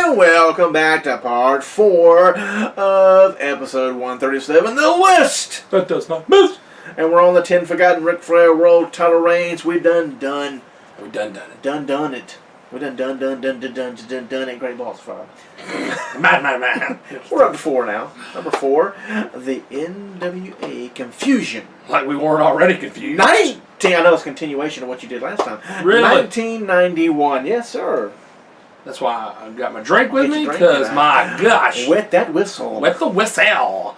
and welcome back to part 4 of episode 137, The List That Does Not Miss. And we're on the 10 Forgotten Ric Flair World Title Reigns. We done it. Done it. We done it. Great balls fire. Man. We're up to 4 now. Number 4, the NWA Confusion. Like we weren't already confused. I know it's a continuation of what you did last time. Really? 1991. Yes, sir. That's why I got my drink with me, your drink because tonight. my gosh. Wet that whistle. Wet the whistle.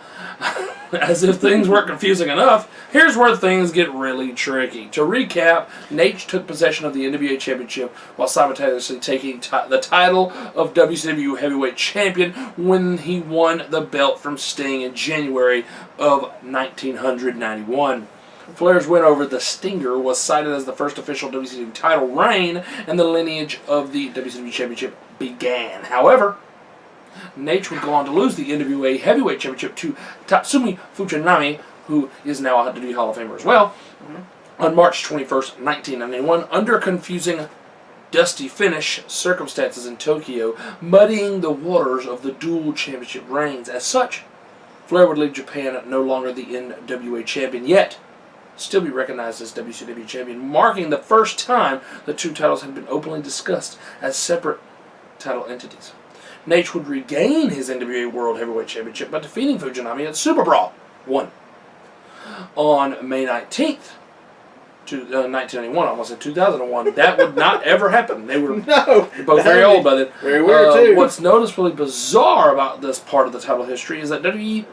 As if things weren't confusing enough, here's where things get really tricky. To recap, Nate took possession of the NWA Championship while simultaneously taking the title of WCW Heavyweight Champion when he won the belt from Sting in January of 1991. Flair's win over the Stinger was cited as the first official WCW title reign, and the lineage of the WCW Championship began. However, Nate would go on to lose the NWA Heavyweight Championship to Tatsumi Fujinami, who is now a WWE Hall of Famer as well, on March 21st, 1991, under confusing, dusty finish circumstances in Tokyo, muddying the waters of the dual championship reigns. As such, Flair would leave Japan no longer the NWA champion, yet still be recognized as WCW champion, marking the first time the two titles had been openly discussed as separate title entities. Nate would regain his NWA World Heavyweight Championship by defeating Fujinami at Super Brawl 1 on May 19th, 1991, almost in 2001. That would not ever happen. They were both very old by then. Very weird, too. What's noticeably bizarre about this part of the title history is that WWE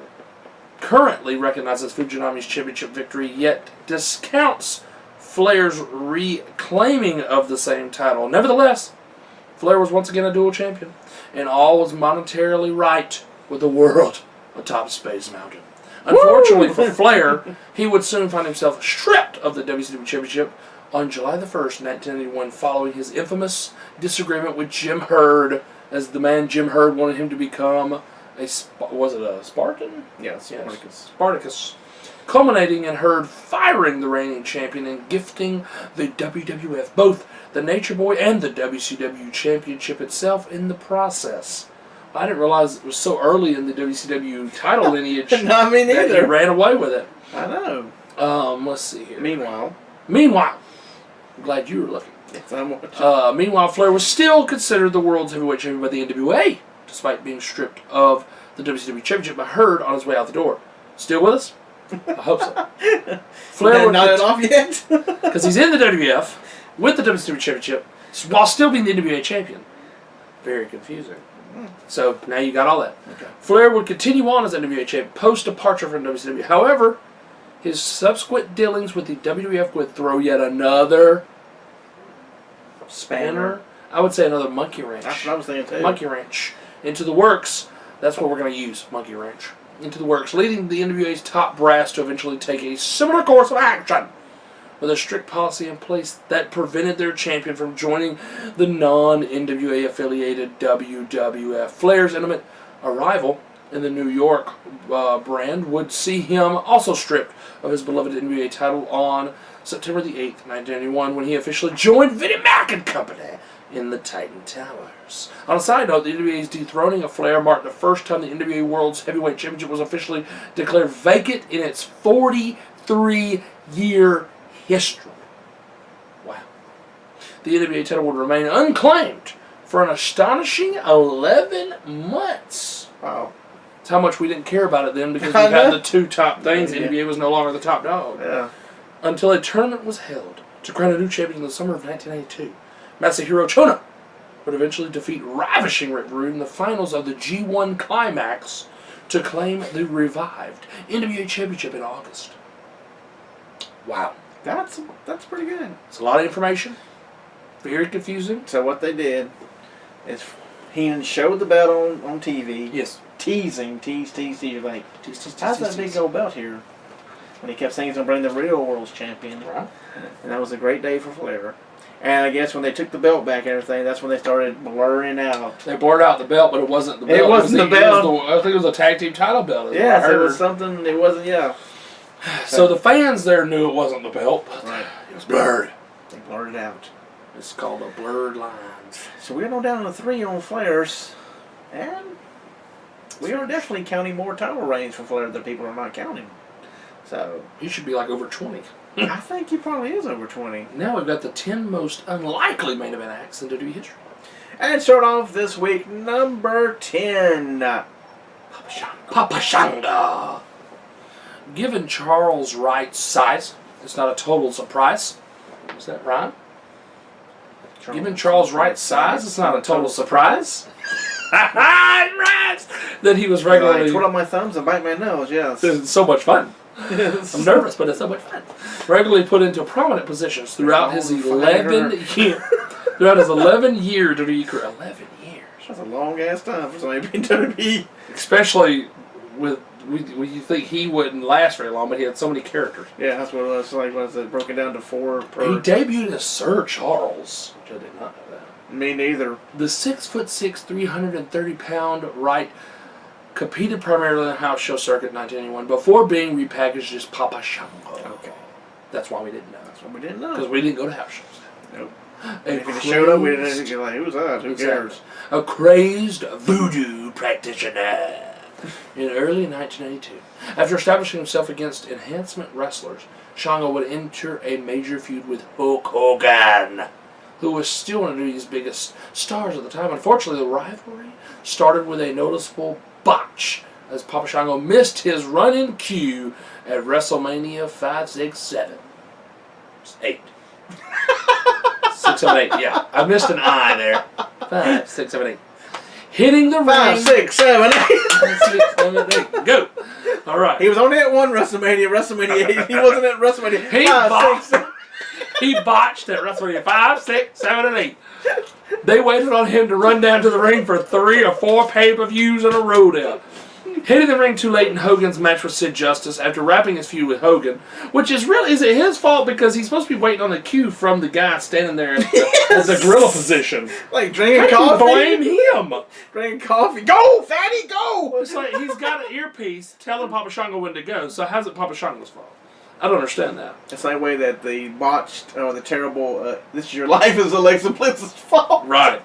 currently recognizes Fujinami's championship victory, yet discounts Flair's reclaiming of the same title. Nevertheless, Flair was once again a dual champion, and all was monetarily right with the world atop Space Mountain. Unfortunately for Flair, he would soon find himself stripped of the WCW Championship on July the 1st, 1991, following his infamous disagreement with Jim Herd, as the man Jim Herd wanted him to become was it a Spartan? Yeah, Spartacus. Yes, Spartacus. Culminating in Herd firing the reigning champion and gifting the WWF both the Nature Boy and the WCW Championship itself in the process. I didn't realize it was so early in the WCW title lineage Not me neither. that he ran away with it. I know. Let's see here. Meanwhile, I'm glad you were looking. yes, I'm watching. Meanwhile, Flair was still considered the world's heavyweight champion by the NWA, despite being stripped of the WCW Championship by Herd on his way out the door. Still with us? I hope so. Flair not it off yet? because he's in the WWF with the WCW Championship while still being the NWA champion. Very confusing. So now you got all that. Okay. Flair would continue on as NWA champion post departure from WCW. However, his subsequent dealings with the WWF would throw yet another spanner. I would say another monkey wrench. That's what I was thinking too. Monkey wrench into the works. That's what we're going to use. Monkey wrench into the works, leading the NWA's top brass to eventually take a similar course of action, with a strict policy in place that prevented their champion from joining the non-NWA affiliated WWF. Flair's intimate arrival in the New York brand would see him also stripped of his beloved NWA title on September the 8th, 1991, when he officially joined Vinnie Mac and Company in the Titan Towers. On a side note, the NWA's dethroning of Flair marked the first time the NWA World's Heavyweight Championship was officially declared vacant in its 43-year history. Wow. The NWA title would remain unclaimed for an astonishing 11 months. Wow. That's how much we didn't care about it then, because we had the two top things. Yeah. NWA was no longer the top dog. Yeah. Until a tournament was held to crown a new champion in the summer of 1992. Masahiro Chono would eventually defeat Ravishing Rick Rude in the finals of the G1 Climax to claim the revived NWA Championship in August. Wow. That's pretty good. It's a lot of information. Very confusing. So what they did is Heenan showed the belt on TV. Yes. Teasing. You're like, Tease. how's that big old belt here? And he kept saying he's going to bring the real world's champion. Right. And that was a great day for Flair. And I guess when they took the belt back and everything, that's when they started blurring out. They blurred out the belt, but it wasn't the belt. It wasn't the belt. I think it was a tag team title belt. Yeah, so it was something, it wasn't, yeah. So the fans there knew it wasn't the belt, but Right. it was blurred. They blurred it out. It's called a blurred lines. So we're going down to 3 on Flair's And we are definitely counting more title reigns for Flair than people are not counting. So He should be like over 20. I think he probably is over 20. Now we've got the 10 most unlikely main event acts in WWE history. And start off this week, number 10. Papa Shango. Given Charles Wright's size, it's not a total surprise. Is that right? Given Charles Wright's size, it's not a total surprise. Right! That he was regularly... I twirl my thumbs and bite my nose, yes. It's so much fun. I'm nervous, but it's so much fun. Regularly put into prominent positions throughout his 11-year... Throughout his 11-year WWE career. 11 years. That's a long-ass time for somebody being WWE. Especially with... You think he wouldn't last very long, but he had so many characters. Yeah, that's what it was. Like, was it broken down to 4 per... He debuted as Sir Charles, which I did not know that. Me neither. The 6'6", 330-pound Wright competed primarily on the house show circuit in 1981 before being repackaged as Papa Shango. Okay. That's why we didn't know. That's what we didn't know. Because we didn't go to house shows. Nope. If he showed up, we didn't get like, who's that? Who cares? A crazed voodoo practitioner. In early 1992, after establishing himself against enhancement wrestlers, Shango would enter a major feud with Hulk Hogan, who was still one of his biggest stars at the time. Unfortunately, the rivalry started with a noticeable botch, as Papa Shango missed his run-in cue at WrestleMania 5, 6, 7. 8. 6, 7, 8, yeah. I missed an I there. 5, 6, 7, 8. Hitting the ring. 5, 6, 7, 8. 5, 6, 7, 8. Go. All right. He was only at one WrestleMania 8. He wasn't at WrestleMania 5, 6, 7. He botched at WrestleMania 5, 6, 7, and 8. They waited on him to run down to the ring for 3 or 4 pay-per-views in a row now. Hitting the ring too late in Hogan's match with Sid Justice after wrapping his feud with Hogan, which is really, is it his fault because he's supposed to be waiting on the cue from the guy standing there at the gorilla position. Like drinking coffee. Blame him. Drinking coffee. Go, fatty, go! It's like he's got an earpiece telling Papa Shango when to go, so how's it Papa Shango's fault? I don't understand that. It's the same way that the botched or the terrible "This Is Your Life" is Alexa Bliss's fault. Right.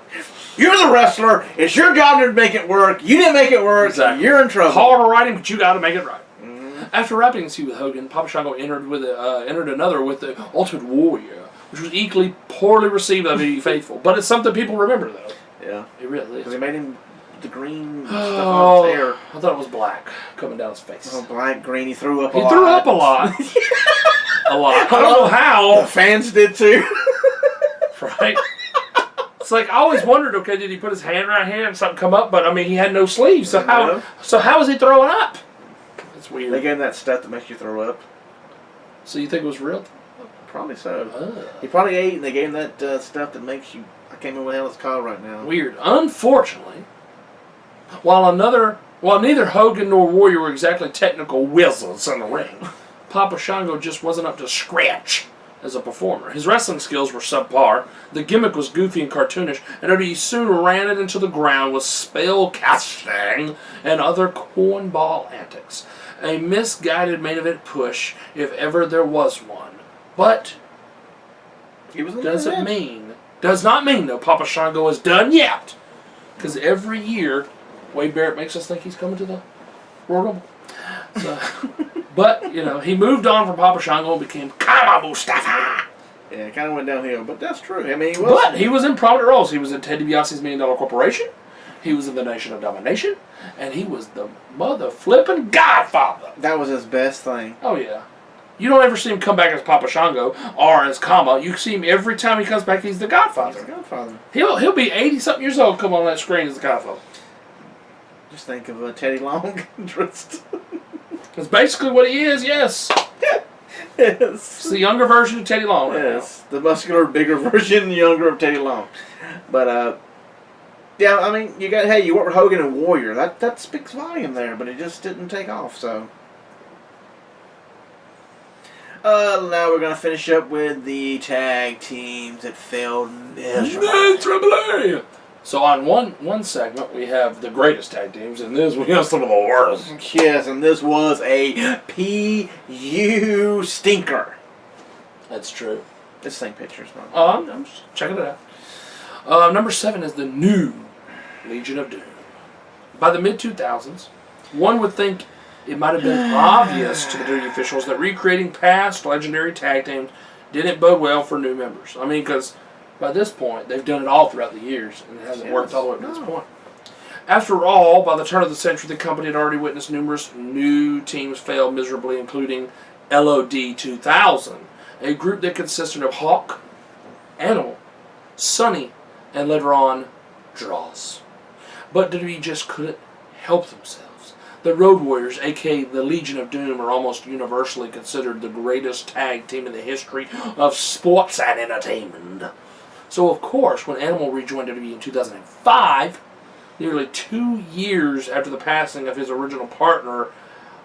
You're the wrestler. It's your job to make it work. You didn't make it work. Exactly. You're in trouble. Hard to write him, but you got to make it right. Mm-hmm. After wrapping his feud with Hogan, Papa Shango entered another with the Ultimate Warrior, which was equally poorly received by the faithful. But it's something people remember, though. Yeah. It really Because is. they made him the green stuff on his hair. I thought it was black coming down his face. Oh, black, green. He threw up a lot. He threw up a lot. A lot. I don't know The how. fans did too. Right? It's like, I always wondered, okay, did he put his hand right here and something come up? But, I mean, he had no sleeves, so how was he throwing up? It's weird. They gave him that stuff that makes you throw up. So you think it was real? Probably so. He probably ate and they gave him that stuff that makes you... I can't remember what the hell it's called right now. Weird. Unfortunately, while neither Hogan nor Warrior were exactly technical wizards in the ring, Papa Shango just wasn't up to scratch as a performer. His wrestling skills were subpar, the gimmick was goofy and cartoonish, and he soon ran it into the ground with spell casting and other cornball antics. A misguided main event push, if ever there was one. But does not mean though Papa Shango is done yet. Because every year, Wade Barrett makes us think he's coming to the Royal Rumble. So, but, you know, he moved on from Papa Shango and became Kama Mustafa. Yeah, it kind of went downhill, but that's true. I mean, he was in prominent roles. He was in Ted DiBiase's $1 Million Corporation. He was in The Nation of Domination. And he was the mother flipping Godfather. That was his best thing. Oh, yeah. You don't ever see him come back as Papa Shango or as Kama. You see him every time he comes back, he's the Godfather. He's the Godfather. He'll be 80-something years old come on that screen as the Godfather. Just think of Teddy Long dressed. That's basically what he is, yes. Yes. It's the younger version of Teddy Long right Yes. The muscular, bigger version, younger of Teddy Long. But, yeah, I mean, you work with Hogan and Warrior. That speaks volume there, but it just didn't take off, so. Now we're going to finish up with the tag teams that failed miserably. So on one segment we have the greatest tag teams, and this we have some of the worst. Yes, and this was a PU stinker. That's true. It's the same picture, it's not. I'm just checking it out. Number 7 is the new Legion of Doom. By the mid-2000s, one would think it might have been obvious to the WWE officials that recreating past legendary tag teams didn't bode well for new members. I mean, because by this point, they've done it all throughout the years, and it hasn't worked all the way up to this point. After all, by the turn of the century, the company had already witnessed numerous new teams fail miserably, including LOD 2000, a group that consisted of Hawk, Animal, Sunny, and later on, Dross. But WWE just couldn't help themselves. The Road Warriors, aka the Legion of Doom, are almost universally considered the greatest tag team in the history of sports and entertainment. So, of course, when Animal rejoined WWE in 2005, nearly 2 years after the passing of his original partner,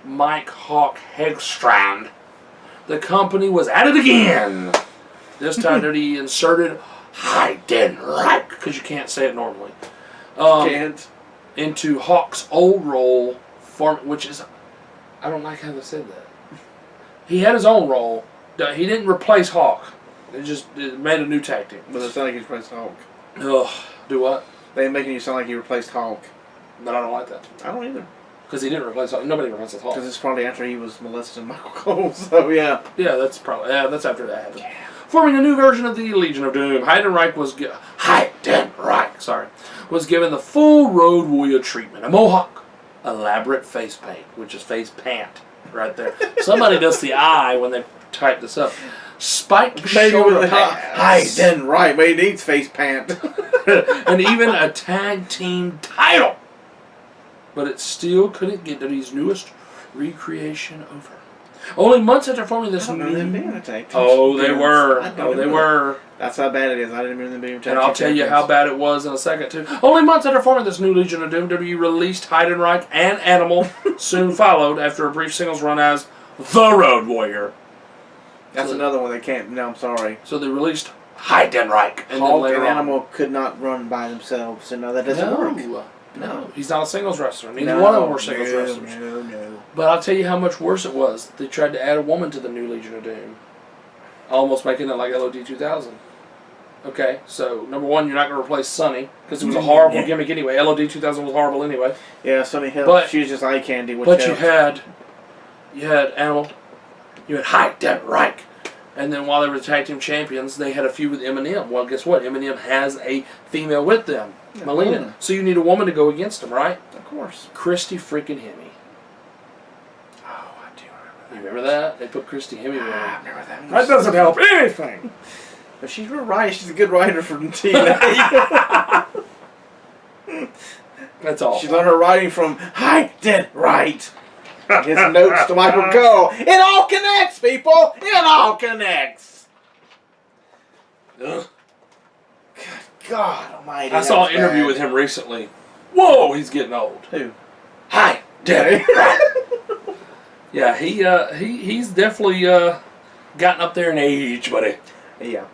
Mike Hawk Hegstrand, the company was at it again. This time WWE inserted Heidenreich, because you can't say it normally, into Hawk's old role, which is, I don't like how they said that. He had his own role. He didn't replace Hawk. It made a new tag team. But it sounded like he replaced Hulk. Ugh. Do what? They making you sound like he replaced Hulk. But I don't like that. I don't either. Because he didn't replace Hulk. Nobody replaces Hulk. Because it's probably after he was molesting Michael Cole, so yeah. Yeah, that's after that happened. Yeah. Forming a new version of the Legion of Doom, Heidenreich was given the full Road Warrior treatment. A mohawk, elaborate face paint, which is face pant right there. Somebody does the eye when they type this up. Spiked shoulder pads. Heidenreich, but he needs face pant. And even a tag team title. But it still couldn't get to his newest recreation over. Only months after forming this new... they were. That's how bad it is. I didn't remember them being tag. And I'll tell you how bad it was in a second, too. Only months after forming this new Legion of Doom, WWE released Heidenreich and Animal, soon followed after a brief singles run as The Road Warrior. That's another one they can't... No, I'm sorry. So they released Heidenreich. And Hulk and Animal could not run by themselves, so no, that doesn't work. No, he's not a singles wrestler. Neither one of them were singles wrestlers. No. But I'll tell you how much worse it was. They tried to add a woman to the new Legion of Doom. Almost making it like LOD 2000. Okay, so number one, you're not going to replace Sunny, because it was a horrible gimmick anyway. LOD 2000 was horrible anyway. Yeah, Sunny helped. She was just eye candy. But you had Animal, you had Heidenreich. And then while they were the tag team champions, they had a feud with Eminem. Well, guess what? Eminem has a female with them, Melina. So you need a woman to go against them, right? Of course. Christy freaking Hemme. Oh, I do remember that. You remember that? They put Christy Hemme with I remember that. That doesn't help anything. If she's a writer, she's a good writer for TNA. That's all. She's on her writing from Heidenreich. His notes to Michael Cole. It all connects, people. It all connects. Ugh. Good God Almighty. I saw an interview with him recently. Whoa, he's getting old. Who? Heidenreich. Yeah, he's definitely gotten up there in age, buddy. Yeah.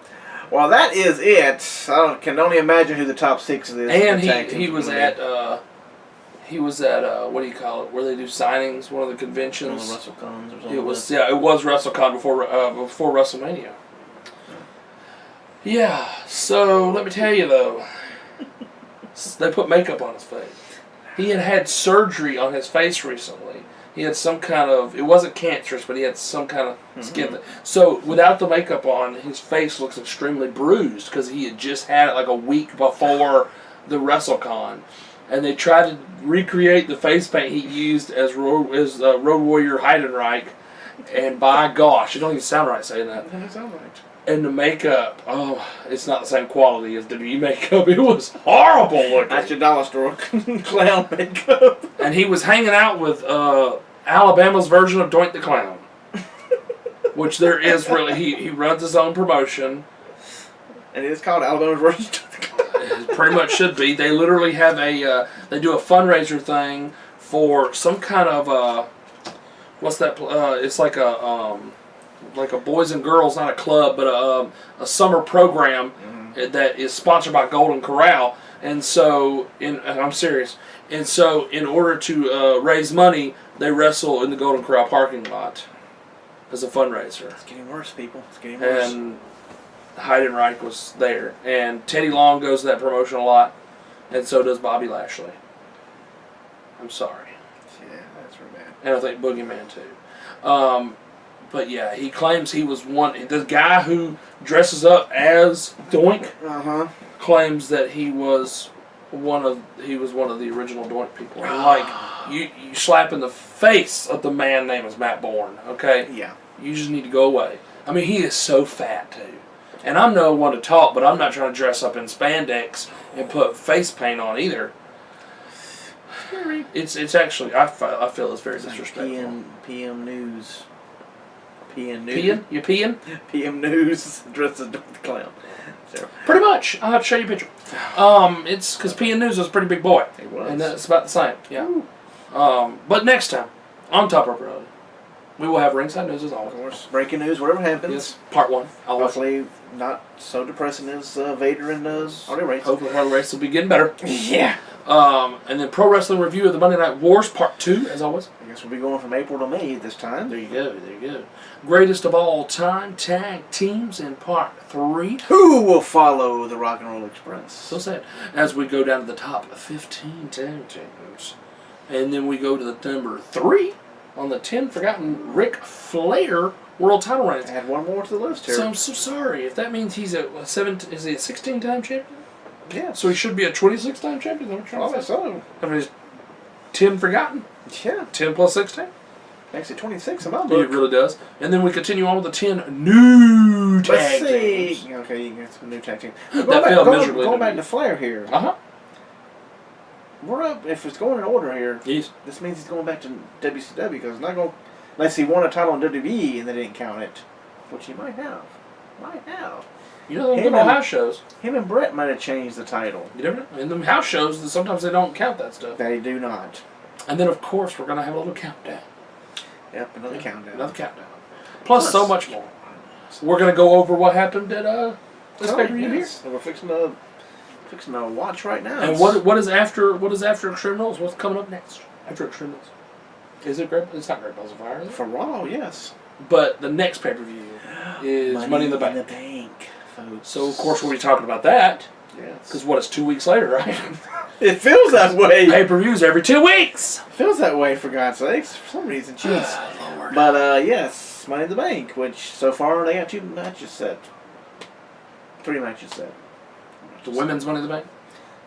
Well, that is it. I can only imagine who the top 6 is. And he was at what do you call it? Where they do signings, one of the conventions. One of the WrestleCons or something. It was WrestleCon before WrestleMania. Yeah. So let me tell you though, they put makeup on his face. He had surgery on his face recently. He had some kind of, it wasn't cancerous, but he had some kind of skin. So without the makeup on, his face looks extremely bruised because he had just had it like a week before the WrestleCon. And they tried to recreate the face paint he used as Road Warrior Heidenreich. And by gosh, it don't even sound right saying that. It doesn't sound right. And the makeup, it's not the same quality as WWE makeup. It was horrible looking. That's your dollar store clown makeup. And he was hanging out with Alabama's version of Doink the Clown. Which there is really, he runs his own promotion. And it is called Alabama's version of Doink the Clown. It pretty much should be. They literally have they do a fundraiser thing for some kind of, what's that, it's like a boys and girls, not a club, but a summer program that is sponsored by Golden Corral. And so, I'm serious. And so, in order to raise money, they wrestle in the Golden Corral parking lot as a fundraiser. It's getting worse, people. It's getting worse. And Heidenreich was there. And Teddy Long goes to that promotion a lot. And so does Bobby Lashley. I'm sorry. Yeah, that's real bad. And I think Boogeyman too. But yeah, he claims he was one. The guy who dresses up as Doink claims that he was one of the original Doink people. And like you slap in the face of the man named is Matt Bourne. Okay. Yeah. You just need to go away. I mean, he is so fat too. And I'm no one to talk, but I'm not trying to dress up in spandex and put face paint on either. It's actually I feel it's very disrespectful. PM News. PM News. Peeing? You peeing? PM News dressed as the clown. So. Pretty much. I'll have to show you a picture. It's because PM News was a pretty big boy. It was. And that's about the same. Yeah. But next time, on Top Rope Road, we will have ringside news as always. Of course. Breaking news, whatever happens. Yes. Part 1. Hopefully not so depressing as Vader and Harley Race. Hopefully Harley Race will be getting better. Yeah. And then Pro Wrestling Review of the Monday Night Wars Part 2, as always. I guess we'll be going from April to May this time. There you go. Greatest of all time tag teams in Part 3. Who will follow the Rock and Roll Express? So sad. As we go down to the top 15 tag teams. And then we go to the number 3 on the 10 forgotten Ric Flair world title reigns. Add one more to the list here. So I'm so sorry. If that means he's a 16-time champion? Yeah. So he should be a 26-time champion? Is that what you're trying to say? So. I mean, he's 10 forgotten? Yeah. 10 plus 16? Makes it 26 in my book. It really does. And then we continue on with the 10 new tag teams. Okay, you can get some new tag team. Going back to Flair here. Uh-huh. We're up. If it's going in order here, Yes. this means he's going back to WCW because it's not going. Unless he won a title in WWE and they didn't count it, which he might have. You know, those little house shows. Him and Brett might have changed the title. You never know. In them house shows, sometimes they don't count that stuff. They do not. And then, of course, we're going to have a little countdown. Yep, another countdown. Another countdown. Plus so much more. We're going to go over what happened at this pay-per-view here. And we're fixing to watch right now. And what is after Extreme Rules? What's coming up next after Extreme Rules? Is it Great? It's not Great Balls of Fire, is it? For Raw, yes. But the next pay-per-view is Money in the Bank. Folks. So of course we'll be talking about that. Yes. Because it's 2 weeks later, right? It feels that way. Pay-per-views every 2 weeks. Feels that way, for God's sakes. For some reason, jeez. Lord. But yes, Money in the Bank, which so far they got 2 matches set. 3 matches set. The women's Money in the Bank.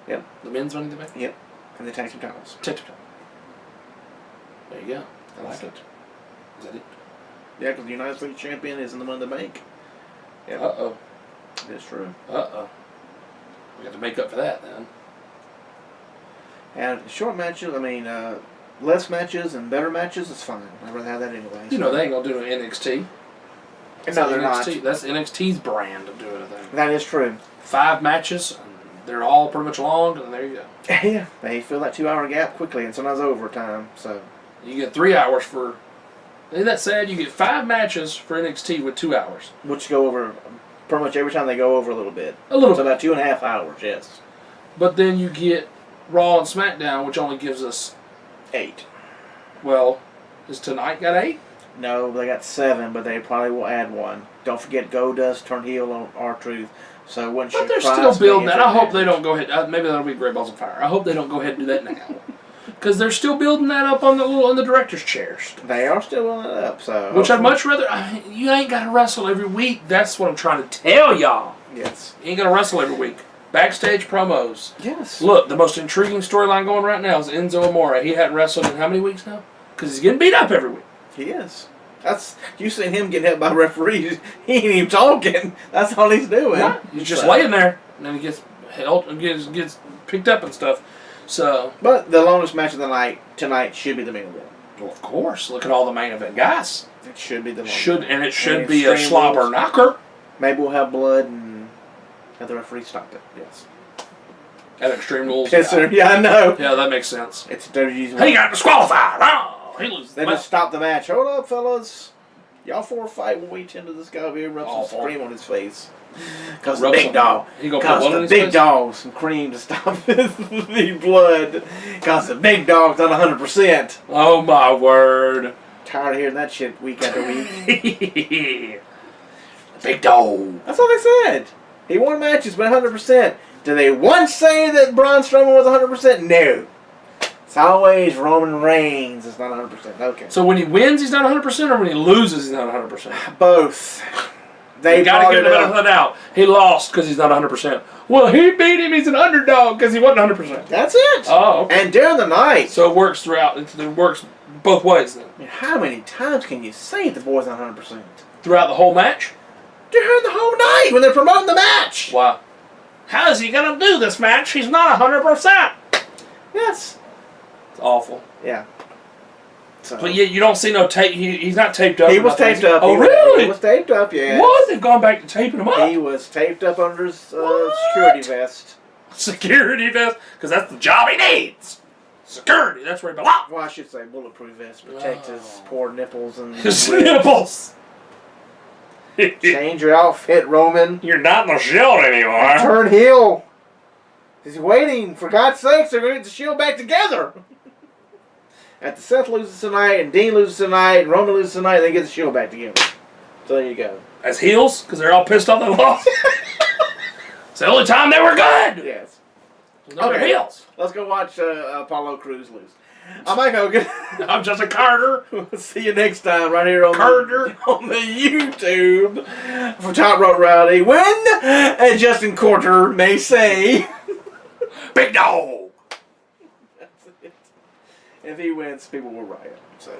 Yep. The men's Money in the Bank. Yep. And the tag team titles. There you go. I like it. Is that it? Yeah, because the United States champion is in the Money in the Bank. Yep. Uh-oh. That's true. Uh-oh. We got to make up for that, then. And short matches, less matches and better matches is fine. I'd rather have that anyway. You know they ain't going to do an NXT. No, they're not. That's NXT's brand of doing a thing. That is true. 5 matches, and they're all pretty much long, and there you go. Yeah, they fill that 2-hour gap quickly, and sometimes overtime, so... You get 3 hours for... Isn't that sad? You get 5 matches for NXT with 2 hours. Which go over... Pretty much every time they go over a little bit. A little bit. About 2.5 hours, yes. But then you get Raw and SmackDown, which only gives us... 8. Well, is tonight got 8? No, they got 7, but they probably will add 1. Don't forget Goldust turned heel on R-Truth. So once you... But they're still building that. I hope they don't go ahead... maybe that'll be Great Balls of Fire. I hope they don't go ahead and do that now. Because they're still building that up on the director's chairs. They are still building it up, so... Which I'd much rather... you ain't got to wrestle every week. That's what I'm trying to tell y'all. Yes. You ain't got to wrestle every week. Backstage promos. Yes. Look, the most intriguing storyline going right now is Enzo Amore. He hadn't wrestled in how many weeks now? Because he's getting beat up every week. He is. You seen him get hit by referees. He ain't even talking. That's all he's doing. Right. He's just laying there. And then he gets held and gets picked up and stuff. So, but the longest match of the night tonight should be the main event. Well, of course. Look at all the main event guys. It should be the longest. It should be a slobber knocker. Maybe we'll have blood and have the referee stop it. Yes. At Extreme Rules. Yes, sir. Yeah, I know. Yeah, that makes sense. It's WG's. He got disqualified. Oh, he loses. They just stop the match. Hold up, fellas. Y'all 4 fight when we tend to this guy over here. Rub some cream on his face. Because the big dog. Because the big dog some cream to stop the blood. Because the big dog's not 100%. Oh my word. Tired of hearing that shit week after week. Big dog. That's all they said. He won matches, but 100%. Did they once say that Braun Strowman was 100%? No. It's always Roman Reigns. It's not 100%. Okay. So when he wins, he's not 100%, or when he loses, he's not 100%? Both. They got to give him the benefit of the doubt. He lost because he's not 100%. Well, he beat him. He's an underdog because he wasn't 100%. That's it. Oh, okay. And during the night. So it works throughout. It works both ways then. I mean, how many times can you say the boy's not 100%? Throughout the whole match? During the whole night when they're promoting the match. Wow. How is he going to do this match? He's not 100%. Yes. It's awful. Yeah. So. But yet you don't see no tape. He's not taped up. He was taped up. Oh, really? He was taped up, yeah. What? They've gone back to taping him up? He was taped up under his security vest. Security vest? Because that's the job he needs. Security. That's where he belongs. Well, I should say bulletproof vest. Protect his poor nipples and his nipples. Change your outfit, Roman. You're not in the Shield anymore. Turn heel. He's waiting. For God's sakes, they're going to get the Shield back together. After Seth loses tonight, and Dean loses tonight, and Roman loses tonight, they get the Shield back together. So there you go. As heels? Because they're all pissed off they lost? It's the only time they were good! Yes. Okay. Heels. Let's go watch Apollo Crews lose. I'm Mike Hogan. I'm Justin Carter. We'll see you next time right here on Carter on the YouTube for Top Rope Rowdy. When, as Justin Carter may say, Big Dog. That's it. If he wins, people will riot. So.